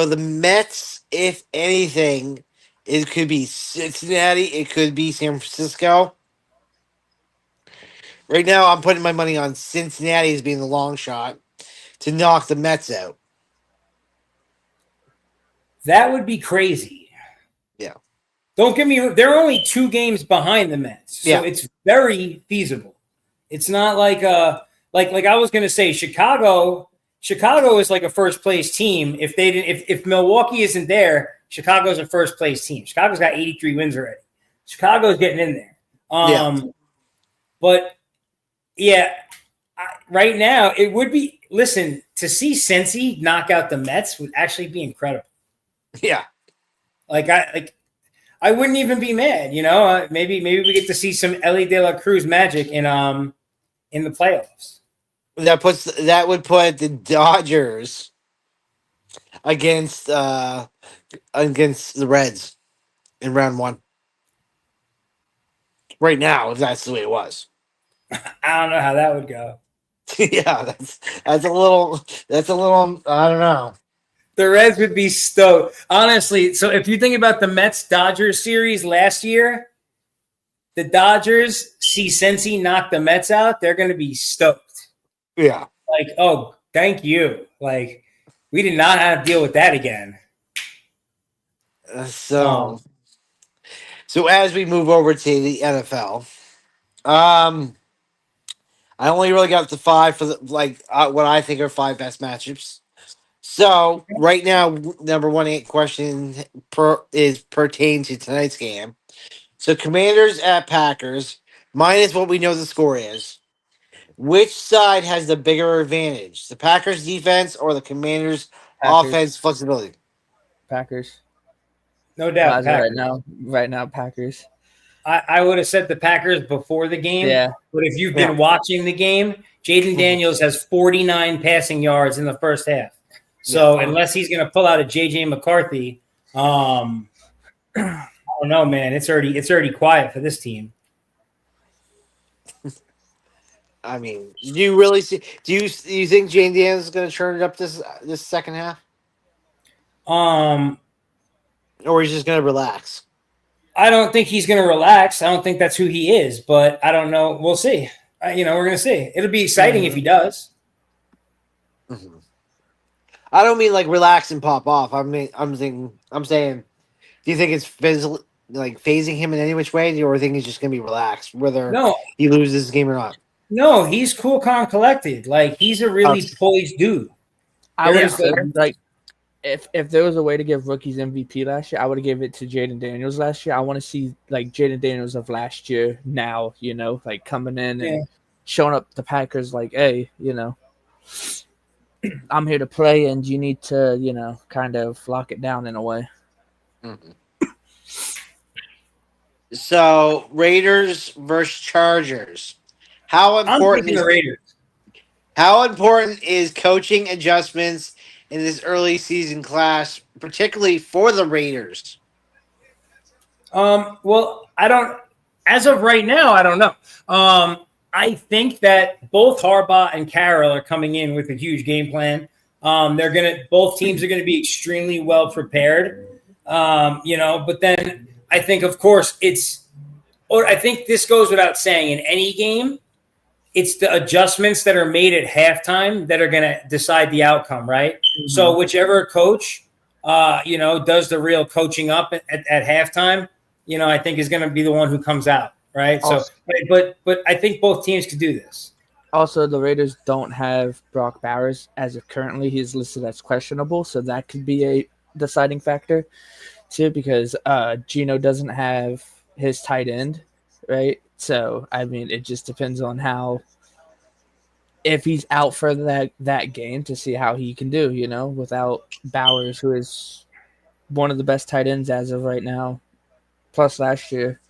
the Mets, if anything, it could be Cincinnati, it could be San Francisco. Right now, I'm putting my money on Cincinnati as being the long shot to knock the Mets out. That would be crazy. Yeah. Don't get me wrong. They're only 2 games behind the Mets, so Yeah. it's very feasible. It's not like I was going to say Chicago. Chicago is like a first place team. If Milwaukee isn't there, Chicago's a first place team. Chicago's got 83 wins already. Chicago's getting in there. But yeah, right now it would be. Listen, to see Cincy knock out the Mets would actually be incredible. Yeah. I wouldn't even be mad. Maybe we get to see some Ellie De La Cruz magic in the playoffs. That would put the Dodgers against the Reds in round 1. Right now, if that's the way it was. I don't know how that would go. Yeah, that's a little I don't know. The Reds would be stoked. Honestly, so if you think about the Mets-Dodgers series last year, the Dodgers see Cincy knock the Mets out, they're going to be stoked. Yeah. Oh, thank you. We did not have to deal with that again. So as we move over to the NFL, I only really got to 5 for what I think are 5 best matchups. So right now, number 1 question pertains to tonight's game. So Commanders at Packers, minus what we know the score is. Which side has the bigger advantage? The Packers defense or the Commanders offense flexibility? Packers. No doubt. Packers. Right now, Packers. I would have said the Packers before the game. Yeah. But if you've been watching the game, Jaden Daniels has 49 passing yards in the first half. So unless he's going to pull out a JJ McCarthy, I don't know, man. It's already quiet for this team. I mean, do you really see? Do you think Jaden Daniels is going to turn it up this second half? Or he's just going to relax? I don't think he's going to relax. I don't think that's who he is, but I don't know. We'll see. We're going to see. It'll be exciting if he does. Mm-hmm. I don't mean relax and pop off. I'm saying, do you think it's phasing him in any which way, or do you think he's just going to be relaxed, whether he loses this game or not? No, he's cool, calm, collected. He's a really poised dude. I would have said, if there was a way to give rookies MVP last year, I would have given it to Jaden Daniels last year. I want to see Jaden Daniels of last year now, coming in and showing up the Packers hey, I'm here to play and you need to, kind of lock it down in a way. Mm-hmm. So Raiders versus Chargers. How important is coaching adjustments in this early season class, particularly for the Raiders? Well, I don't. As of right now, I don't know. I think that both Harbaugh and Carroll are coming in with a huge game plan. Both teams are gonna be extremely well prepared. But then I think, of course, I think this goes without saying in any game. It's the adjustments that are made at halftime that are going to decide the outcome, right? Mm-hmm. So whichever coach, does the real coaching up at halftime, I think is going to be the one who comes out, right? Also, so, but I think both teams could do this. Also, the Raiders don't have Brock Bowers as of currently. He's listed as questionable, so that could be a deciding factor too, because Geno doesn't have his tight end, right? So, I mean, it just depends on if he's out for that game to see how he can do, without Bowers, who is one of the best tight ends as of right now, plus last year,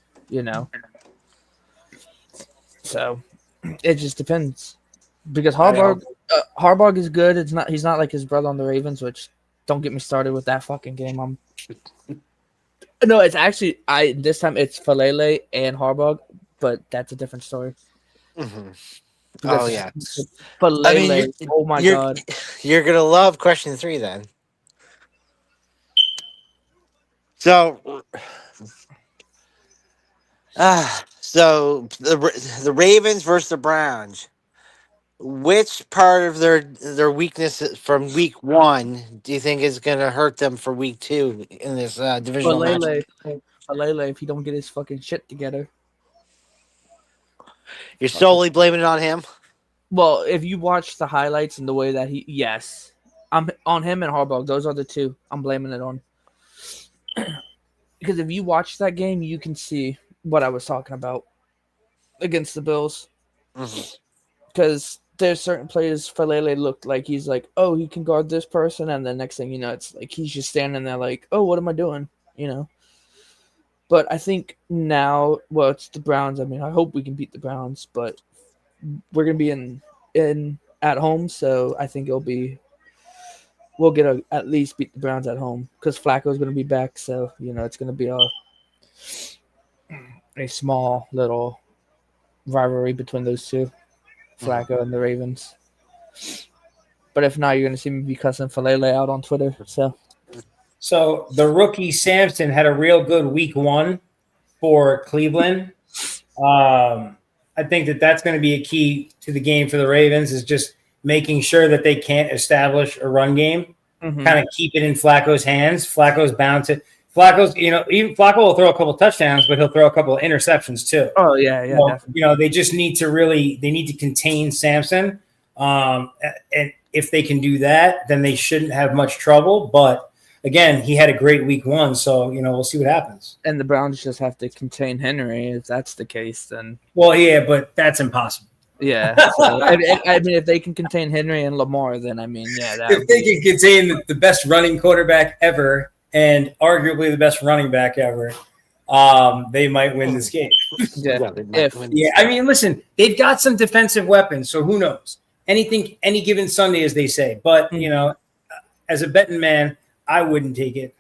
So, it just depends. Because Harbaugh is good. He's not like his brother on the Ravens, which Don't get me started with that fucking game. No, it's actually this time it's Falele and Harbaugh, but that's a different story. Hmm. Oh Because yeah. I mean, Falele, oh my you're god. you're gonna love question 3 then. So, so the Ravens versus the Browns. Which part of their weakness from week 1 do you think is gonna hurt them for week 2 in this divisional match? Falele, Falele, if he don't get his fucking shit together. You're solely blaming it on him. Well, if you watch the highlights and the way that yes, I'm on him and Harbaugh. Those are the two I'm blaming it on. Because if you watch that game, you can see what I was talking about against the Bills. Because there's certain players, Falele looked like he's like, oh, he can guard this person, and the next thing you know, it's like he's just standing there like, oh, what am I doing? You know. But I think now, well, it's the Browns. I mean, I hope we can beat the Browns, but we're gonna be in at home, so I think we'll get at least beat the Browns at home because Flacco's gonna be back. So it's gonna be a small little rivalry between those two, Flacco and the Ravens. But if not, you're gonna see me be cussing Falele out on Twitter. So the rookie Sampson had a real good week 1 for Cleveland. I think that's going to be a key to the game for the Ravens is just making sure that they can't establish a run game, kind of keep it in Flacco's hands. Flacco's bound to even Flacco will throw a couple touchdowns, but he'll throw a couple of interceptions too. Oh yeah, definitely. They just need to contain Sampson. And if they can do that, then they shouldn't have much trouble. But again, he had a great week 1, so we'll see what happens. And the Browns just have to contain Henry. If that's the case, then but that's impossible. Yeah, so, I mean, if they can contain Henry and Lamar, then if they can contain the best running quarterback ever and arguably the best running back ever, they might win this game. I mean, listen, they've got some defensive weapons, so who knows? Anything, any given Sunday, as they say. But as a betting man, I wouldn't take it.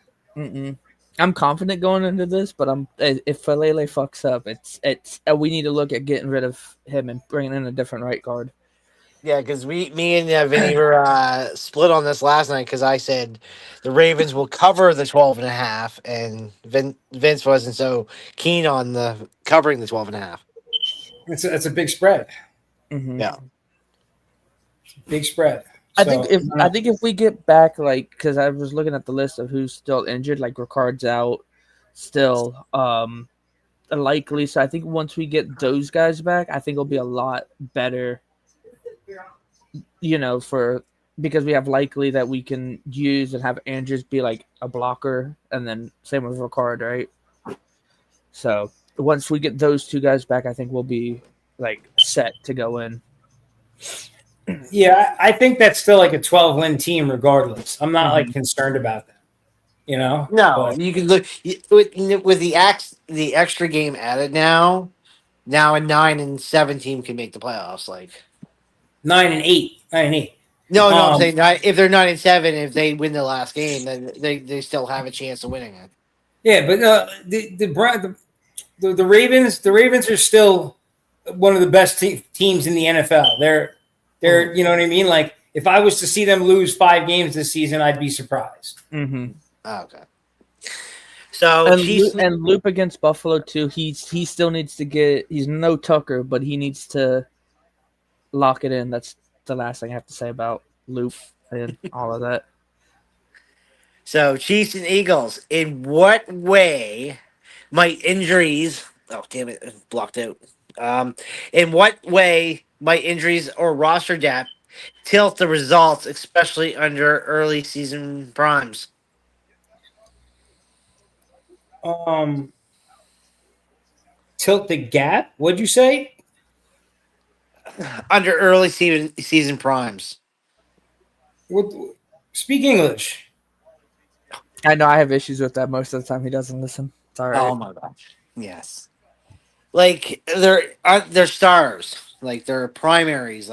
I'm confident going into this, but if Falele fucks up, it's we need to look at getting rid of him and bringing in a different right guard. Yeah, because me and Vinny were split on this last night because I said the Ravens will cover the 12.5, and Vince wasn't so keen on the covering the 12.5. It's a big spread. Yeah, big spread. I think if we get back, because I was looking at the list of who's still injured, like Ricard's out, still likely. So I think once we get those guys back, I think it'll be a lot better. Because we have likely that we can use and have Andrews be like a blocker, and then same with Ricard, right? So once we get those two guys back, I think we'll be set to go in. Yeah, I think that's still a 12-win team regardless. I'm not concerned about that. No, you can look with the extra game added now a 9-7 team can make the playoffs. 9-8. No, I'm saying if they're 9-7, if they win the last game, then they still have a chance of winning it. Yeah, but the Ravens are still one of the best teams in the NFL. They're you know what I mean? If I was to see them lose 5 games this season, I'd be surprised. Okay. So and Loop against Buffalo too. He still needs to get. He's no Tucker, but he needs to lock it in. That's the last thing I have to say about Loop and all of that. So Chiefs and Eagles. In what way might injuries? Oh damn it! Blocked out. In what way might injuries or roster depth tilt the results, especially under early season primes? Tilt the gap? What'd you say? Under early season primes. Speak English. I know I have issues with that most of the time. He doesn't listen. It's all right. Oh my gosh. Yes. They're stars. They're primaries.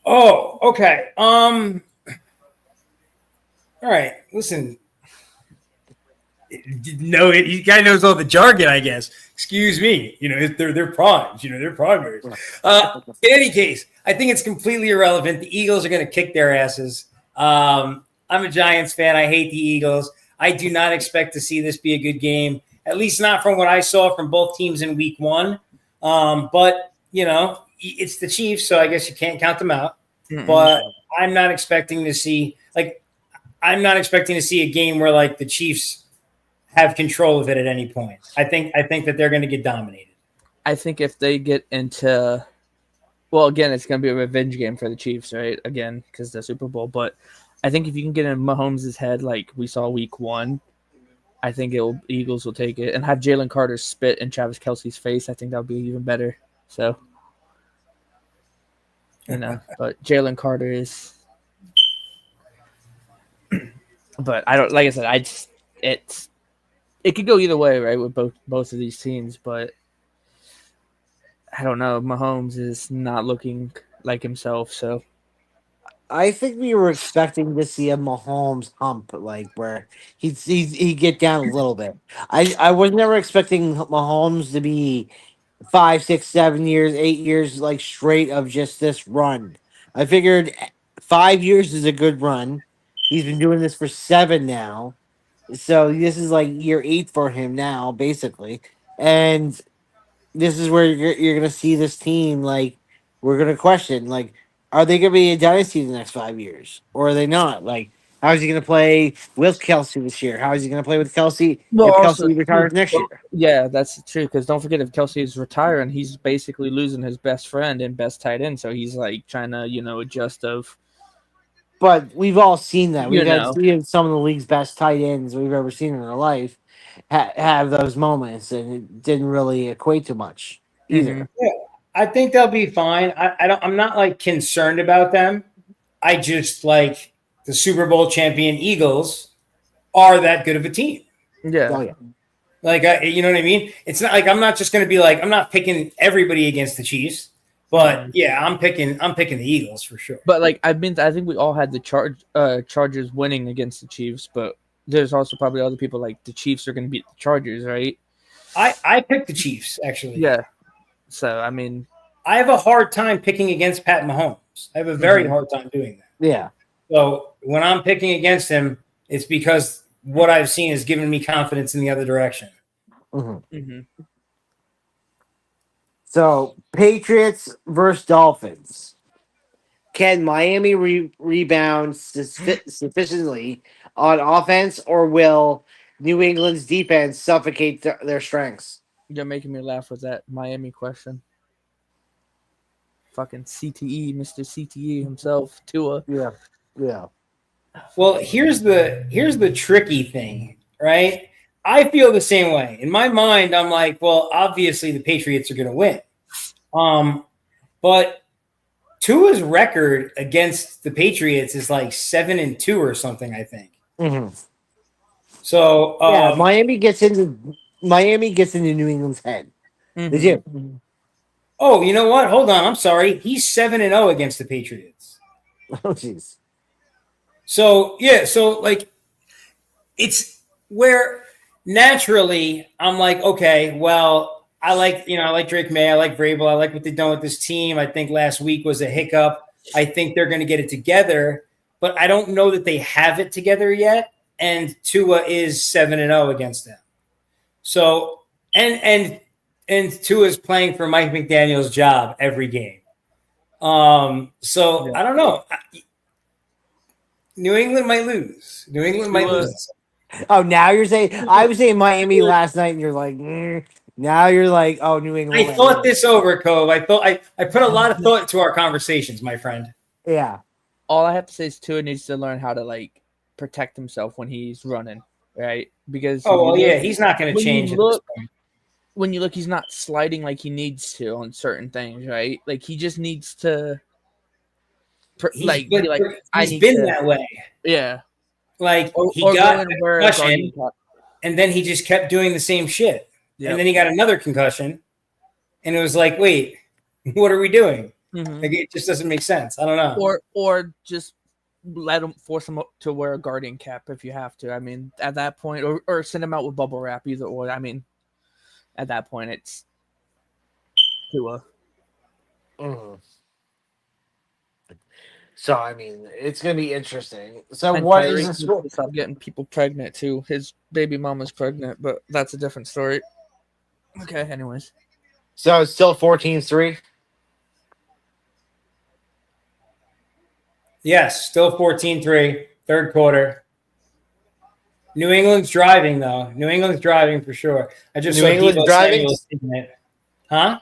Oh, okay. All right, listen. No, he guy knows all the jargon, I guess. Excuse me. They're primes. They're primaries. In any case, I think it's completely irrelevant. The Eagles are going to kick their asses. I'm a Giants fan. I hate the Eagles. I do not expect to see this be a good game, at least not from what I saw from both teams in week one. But, it's the Chiefs, so I guess you can't count them out. Mm-mm. But I'm not expecting to see a game where like the Chiefs have control of it at any point. I think that they're going to get dominated. I think if they get into, well, again, it's going to be a revenge game for the Chiefs, right? Again, because the Super Bowl. But I think if you can get in Mahomes' head like we saw week one, I think Eagles will take it. And have Jalen Carter spit in Travis Kelce's face, I think that would be even better. So, but Jalen Carter is. But I don't, like I said, it could go either way, right, with both of these teams, but I don't know. Mahomes is not looking like himself, so I think we were expecting to see a Mahomes hump, like where he'd get down a little bit. I was never expecting Mahomes to be 5, 6, 7 years, 8 years like straight of just this run. I figured 5 years is a good run. He's been doing this for 7 now, so this is like year 8 for him now, basically. And this is where you're gonna see this team like we're gonna question like are they gonna be a dynasty in the next 5 years or are they not? Like how is he gonna play with Kelsey this year? How is he gonna play with Kelsey well, if also, Kelsey retires next year? yeah, that's true. Because don't forget, if Kelsey is retiring, he's basically losing his best friend and best tight end. So he's like trying to, adjust of, But we've all seen that. you We've had know. seen some of the league's best tight ends we've ever seen in our life have those moments, and it didn't really equate to much either. Yeah, I think they'll be fine. I'm not like concerned about them. I just like the Super Bowl champion Eagles are that good of a team. Yeah. Oh yeah. Like, you know what I mean? It's not like I'm not just going to be like I'm not picking everybody against the Chiefs, but yeah, I'm picking the Eagles for sure. But like I think we all had the Chargers winning against the Chiefs, but there's also probably other people like the Chiefs are going to beat the Chargers, right? I picked the Chiefs actually. Yeah. So I mean, I have a hard time picking against Pat Mahomes. I have a very hard time doing that. Yeah. So when I'm picking against him, it's because what I've seen has given me confidence in the other direction. So Patriots versus Dolphins. Can Miami rebound sufficiently on offense, or will New England's defense suffocate their strengths? You're making me laugh with that Miami question. Fucking CTE, Mr. CTE himself, Tua. Yeah. Well, here's the tricky thing, right? I feel the same way. In my mind, I'm like, well, obviously the Patriots are going to win. But Tua's record against the Patriots is like 7-2 or something, I think. So yeah, Miami gets into New England's head. They do. Oh, you know what? Hold on. I'm sorry. He's 7-0 against the Patriots. Oh, jeez. So yeah, so like it's where naturally I'm like, okay, well, I like Drake May, I like Vrabel, I like what they've done with this team. I think last week was a hiccup. I think they're going to get it together, but I don't know that they have it together yet. And Tua is 7-0 against them. So and Tua is playing for Mike McDaniel's job every game. So I don't know. New England might lose. Oh, now you're saying I was saying Miami last night, and you're like, now you're like, oh, New England. I thought this over, Cove. I put a lot of thought into our conversations, my friend. Yeah. All I have to say is Tua needs to learn how to like protect himself when he's running, right? Because he's not going to change at this point. When you look, he's not sliding like he needs to on certain things, right? Like he just needs to. He's been that way. Yeah. Like he got a concussion, and then he just kept doing the same shit. Yep. And then he got another concussion, and it was like, wait, what are we doing? Like it just doesn't make sense. I don't know. Or just let him force him to wear a Guardian cap if you have to. I mean, at that point, or send him out with bubble wrap, either or. I mean, at that point, it's Tua. Mhm. So I mean, it's gonna be interesting. So And what is Tyreek the needs score? to stop getting people pregnant too. His baby mama's pregnant, but that's a different story. Okay, anyways. So it's still 14-3. Yes, still 14-3, third quarter. New England's driving, though. New England's driving for sure. I just New saw England's Debo driving. Samuel taking it. Huh?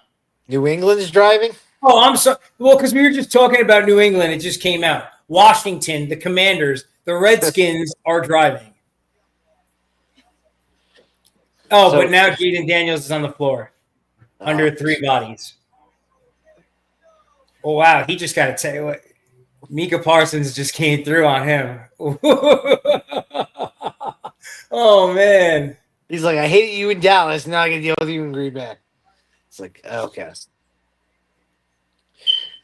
New England's driving. Oh, I'm sorry. Well, because we were just talking about New England. It just came out. Washington, the Commanders, the Redskins are driving. Oh, So- but now Jaden Daniels is on the floor under three bodies. Oh, wow. He just got to tell you what. Micah Parsons just came through on him. Oh, man. He's like, I hated you in Dallas. Now I can deal with you in Green Bay. It's like, okay.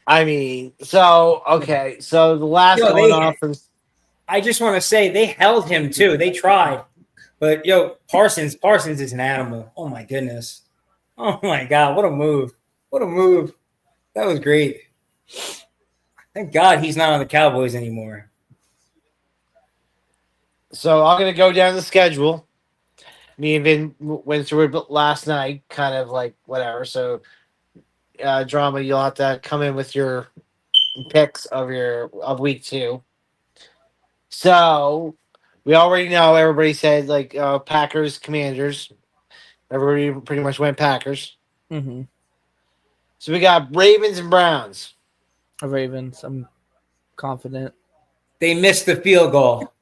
I mean, so okay. So the last Yo, going off from I just want to say they held him too. They tried. But Parsons is an animal. Oh my goodness. Oh my God. What a move. What a move. That was great. Thank God he's not on the Cowboys anymore. So I'm gonna go down the schedule. Me and Vin went through it last night, kind of like whatever. So drama, you'll have to come in with your picks of week 2. So we already know everybody said like Packers, Commanders. Everybody pretty much went Packers. Mm-hmm. So we got Ravens and Browns. Ravens, I'm confident. They missed the field goal.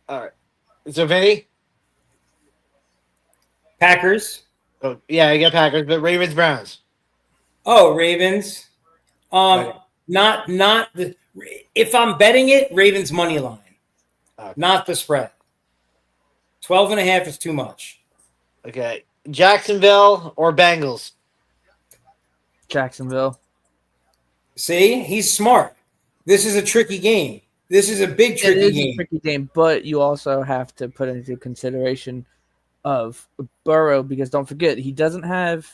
All right. So Vinny? Packers. Oh, yeah, you got Packers, but Ravens, Browns. Oh, Ravens. Right. Not the. If I'm betting it, Ravens money line, Okay. not the spread. 12.5 is too much. Okay. Jacksonville or Bengals? Jacksonville. See, he's smart. This is a tricky game. This is a big tricky It is game. a tricky game, but you also have to put into consideration of Burrow because don't forget he doesn't have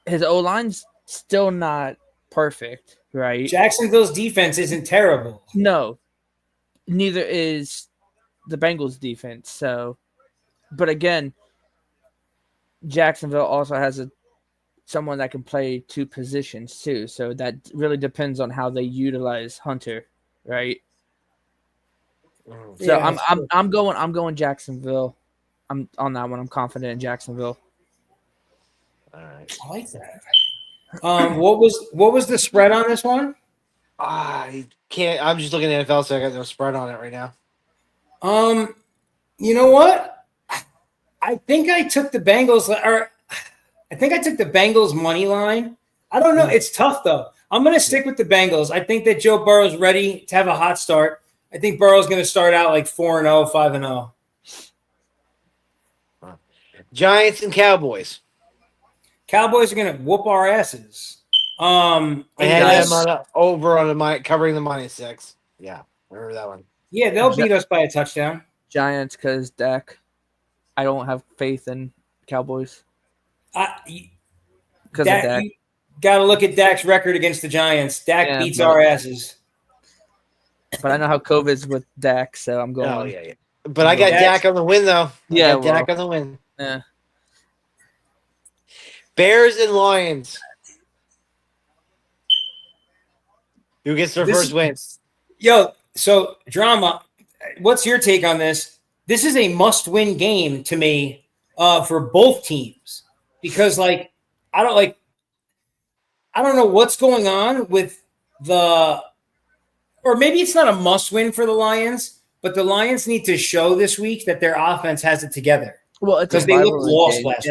his O line's still not perfect, right? Jacksonville's defense isn't terrible. No, neither is the Bengals defense. So, but again, Jacksonville also has someone that can play 2 positions too. So that really depends on how they utilize Hunter, right? So Yeah, I'm going Jacksonville. I'm on that one. I'm confident in Jacksonville. All right. I like that. What was the spread on this one? I can't. I'm just looking at NFL, so I got no spread on it right now. You know what? I think I took the Bengals, or I think I took the Bengals money line. I don't know. It's tough though. I'm going to stick with the Bengals. I think that Joe Burrow's ready to have a hot start. I think Burrow's going to start out like 4-0, 5-0. Giants and Cowboys. Cowboys are going to whoop our asses. I had them on covering the -6. Yeah, remember that one. Yeah, they'll beat us by a touchdown. Giants because Dak. I don't have faith in Cowboys because of Dak. You got to look at Dak's record against the Giants. Dak beats our asses. But I know how COVID's with Dak, so I'm going. Oh yeah. But I got Dak on the win though. Dak on the win. Yeah. Bears and Lions. Who gets their first win? Yo, so drama. What's your take on this? This is a must-win game to me for both teams because, I don't know what's going on with or maybe it's not a must-win for the Lions, but the Lions need to show this week that their offense has it together. Well, it's because they looked lost last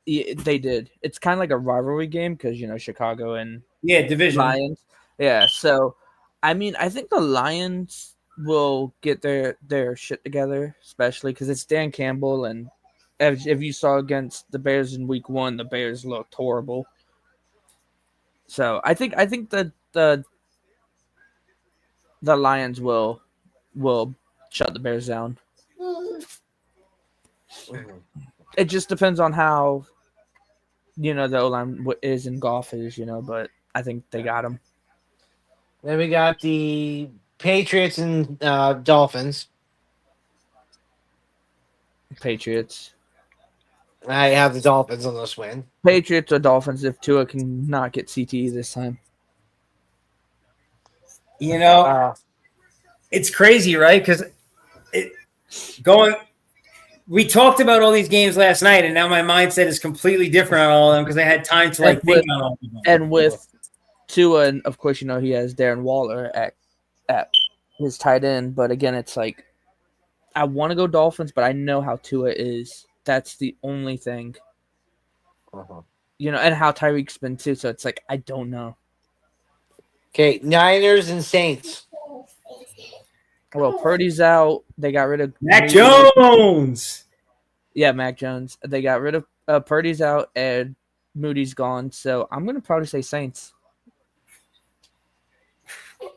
week. They did. It's kind of like a rivalry game because Chicago and division Lions. Yeah, so I mean, I think the Lions will get their shit together, especially because it's Dan Campbell and if you saw against the Bears in Week 1, the Bears looked horrible. So I think that the Lions will shut the Bears down. It just depends on how the O-line is and Goff is, but I think they got him. Then we got the Patriots and Dolphins. Patriots. I have the Dolphins on this win. Patriots or Dolphins if Tua can not get CTE this time. It's crazy, right? Because we talked about all these games last night, and now my mindset is completely different on all of them because I had time to think on all of them. And with Tua, and of course, he has Darren Waller at his tight end. But again, it's like I want to go Dolphins, but I know how Tua is. That's the only thing. And how Tyreek's been too. So it's like I don't know. Okay, Niners and Saints. Well, Purdy's out. They got rid of Mac Jones. Yeah, Mac Jones. They got rid of Purdy's out and Moody's gone. So I'm going to probably say Saints.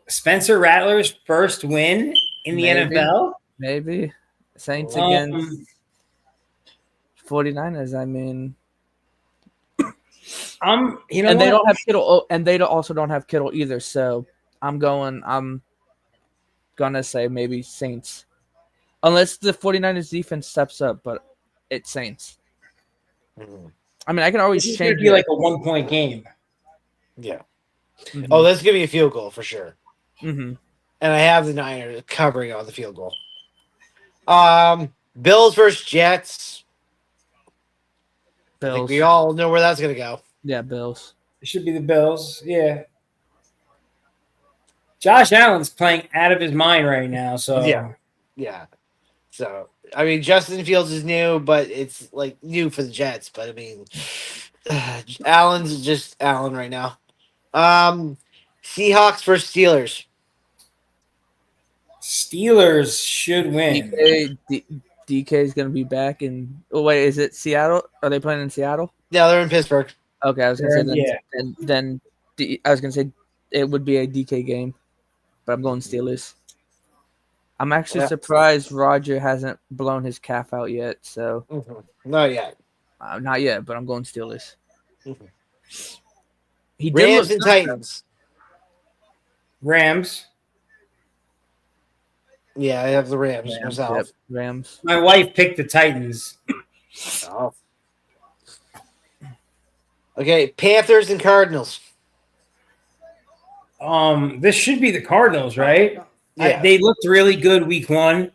Spencer Rattler's first win in the NFL? Maybe. Saints against 49ers. I mean, and they don't have Kittle, and they also don't have Kittle either. So I'm gonna say maybe Saints, unless the 49ers defense steps up. But it's Saints. I mean, I can always change. It's gonna be like a 1-point game. Yeah. Oh, let's give me a field goal for sure. And I have the Niners covering on the field goal. Bills versus Jets. Bills. I think we all know where that's going to go. Yeah, Bills. It should be the Bills. Yeah. Josh Allen's playing out of his mind right now. So yeah. So I mean, Justin Fields is new, but it's like new for the Jets. But I mean, Allen's just Allen right now. Seahawks versus Steelers. Steelers should win. DK is going to be back in. Oh wait, is it Seattle? Are they playing in Seattle? Yeah, they're in Pittsburgh. Okay, I was going to say then I was going to say it would be a DK game, but I'm going Steelers. I'm actually surprised Roger hasn't blown his calf out yet. So not yet. Not yet, but I'm going Steelers. He Rams and Titans. Rams. Yeah, I have the Rams myself. Yep, Rams. My wife picked the Titans. Oh. Okay, Panthers and Cardinals. This should be the Cardinals, right? Yeah. They looked really good week 1.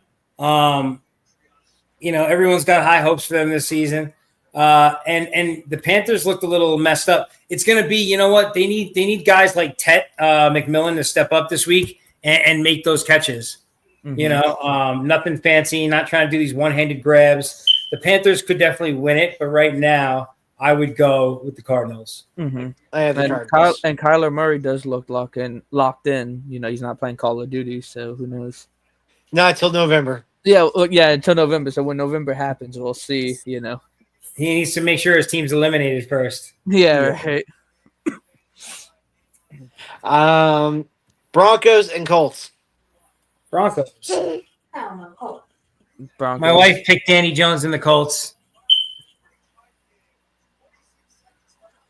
Everyone's got high hopes for them this season. And the Panthers looked a little messed up. It's going to be, you know what? They need guys like Tet McMillan to step up this week and make those catches. Nothing fancy, not trying to do these one-handed grabs. The Panthers could definitely win it, but right now I would go with the Cardinals. I have the Cardinals. And Kyler Murray does look locked in. He's not playing Call of Duty, so who knows? Not until November. Yeah, until November. So when November happens, we'll see. He needs to make sure his team's eliminated first. Yeah, right. Broncos and Colts. Broncos. Broncos. My wife picked Danny Jones in the Colts.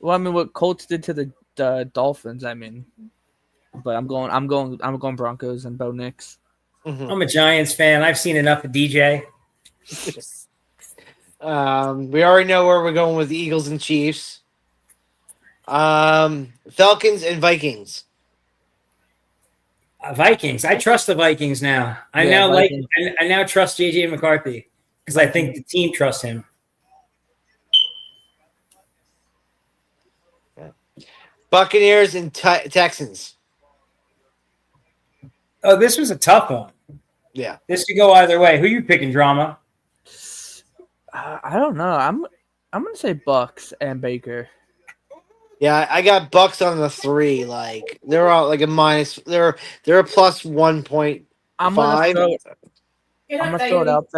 Well, I mean, what Colts did to the Dolphins, but I'm going Broncos and Bo Nix. I'm a Giants fan. I've seen enough of DJ. We already know where we're going with the Eagles and Chiefs. Falcons and Vikings. Vikings. I trust the Vikings now. I now trust JJ McCarthy because I think the team trusts him. Buccaneers and Texans. Oh, this was a tough one. Yeah, this could go either way. Who you picking, Drama? I don't know. I'm gonna say Bucks and Baker. Yeah, I got Bucks on the 3. Like they're all like a minus. They're a plus 1.5. I'm gonna throw it out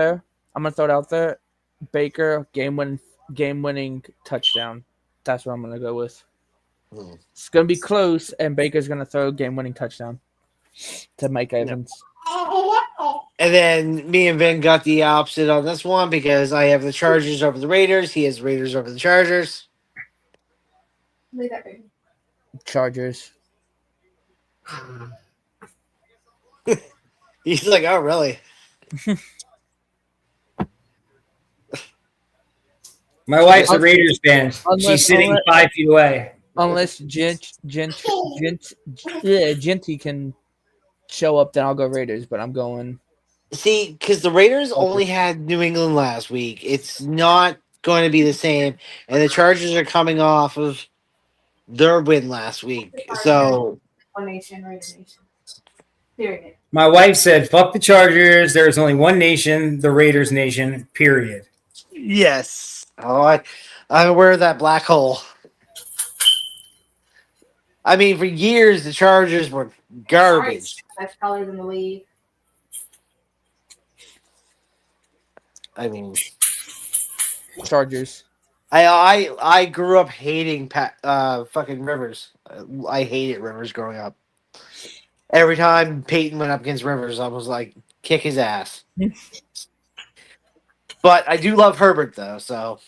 there. Baker game winning touchdown. That's what I'm gonna go with. Hmm. It's gonna be close, and Baker's gonna throw game winning touchdown to Mike Yep. Evans. And then me and Vin got the opposite on this one because I have the Chargers over the Raiders. He has Raiders over the Chargers. Chargers. He's like, oh, really? My wife's a Raiders fan. She's sitting 5 feet away. Unless Genty can show up, then I'll go Raiders. But I'm going. See, because the Raiders only had New England last week. It's not going to be the same. And the Chargers are coming off of their win last week. So, One nation, Raider nation. Period. My wife said, fuck the Chargers. There's only one nation, the Raiders nation, period. yes. Oh, I'm aware of that black hole. I mean, for years, the Chargers were garbage. Best colors in the league. I mean, Chargers. I grew up hating fucking Rivers. I hated Rivers growing up. Every time Peyton went up against Rivers, I was like, kick his ass. But I do love Herbert, though, so.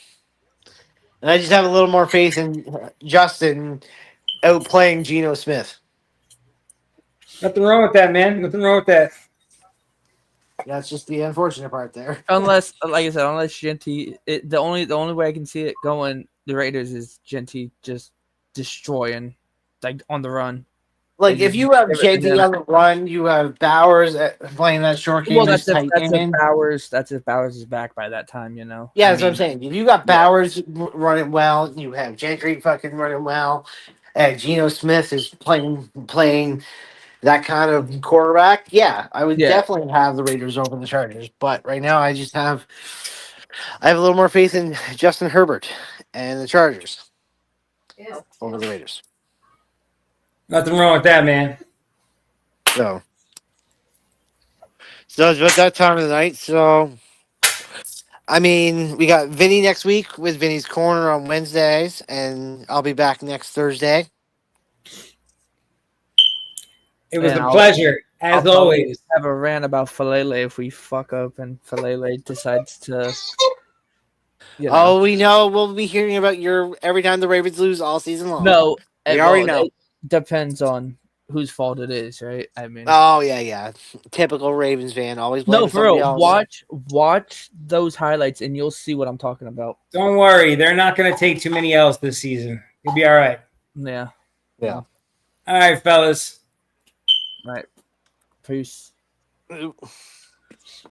And I just have a little more faith in Justin outplaying Geno Smith. Nothing wrong with that, man. Nothing wrong with that. That's just the unfortunate part there. Unless, like I said, unless Genty, the only way I can see it going the Raiders is Genty just destroying, like on the run. Like, if you have JD on the run, you have Bowers playing that short game. Well, that's if Bowers is back by that time, you know. Yeah, that's what I'm saying. If you got Bowers running well, you have Jankry fucking running well, and Geno Smith is playing that kind of quarterback, yeah, I would definitely have the Raiders over the Chargers. But right now, I have a little more faith in Justin Herbert and the Chargers over the Raiders. Nothing wrong with that, man. So it's about that time of the night. So, I mean, we got Vinny next week with Vinny's Corner on Wednesdays, and I'll be back next Thursday. It was a pleasure, as always. Have a rant about Falele if we fuck up and Falele decides to. You know. Oh, we know. We'll be hearing about your every time the Ravens lose all season long. No, we already know. It depends on whose fault it is, right? I mean. Oh yeah. Typical Ravens fan, always blaming for real. else. Watch those highlights, and you'll see what I'm talking about. Don't worry, they're not going to take too many L's this season. You'll be all right. Yeah. All right, fellas. All right. Peace.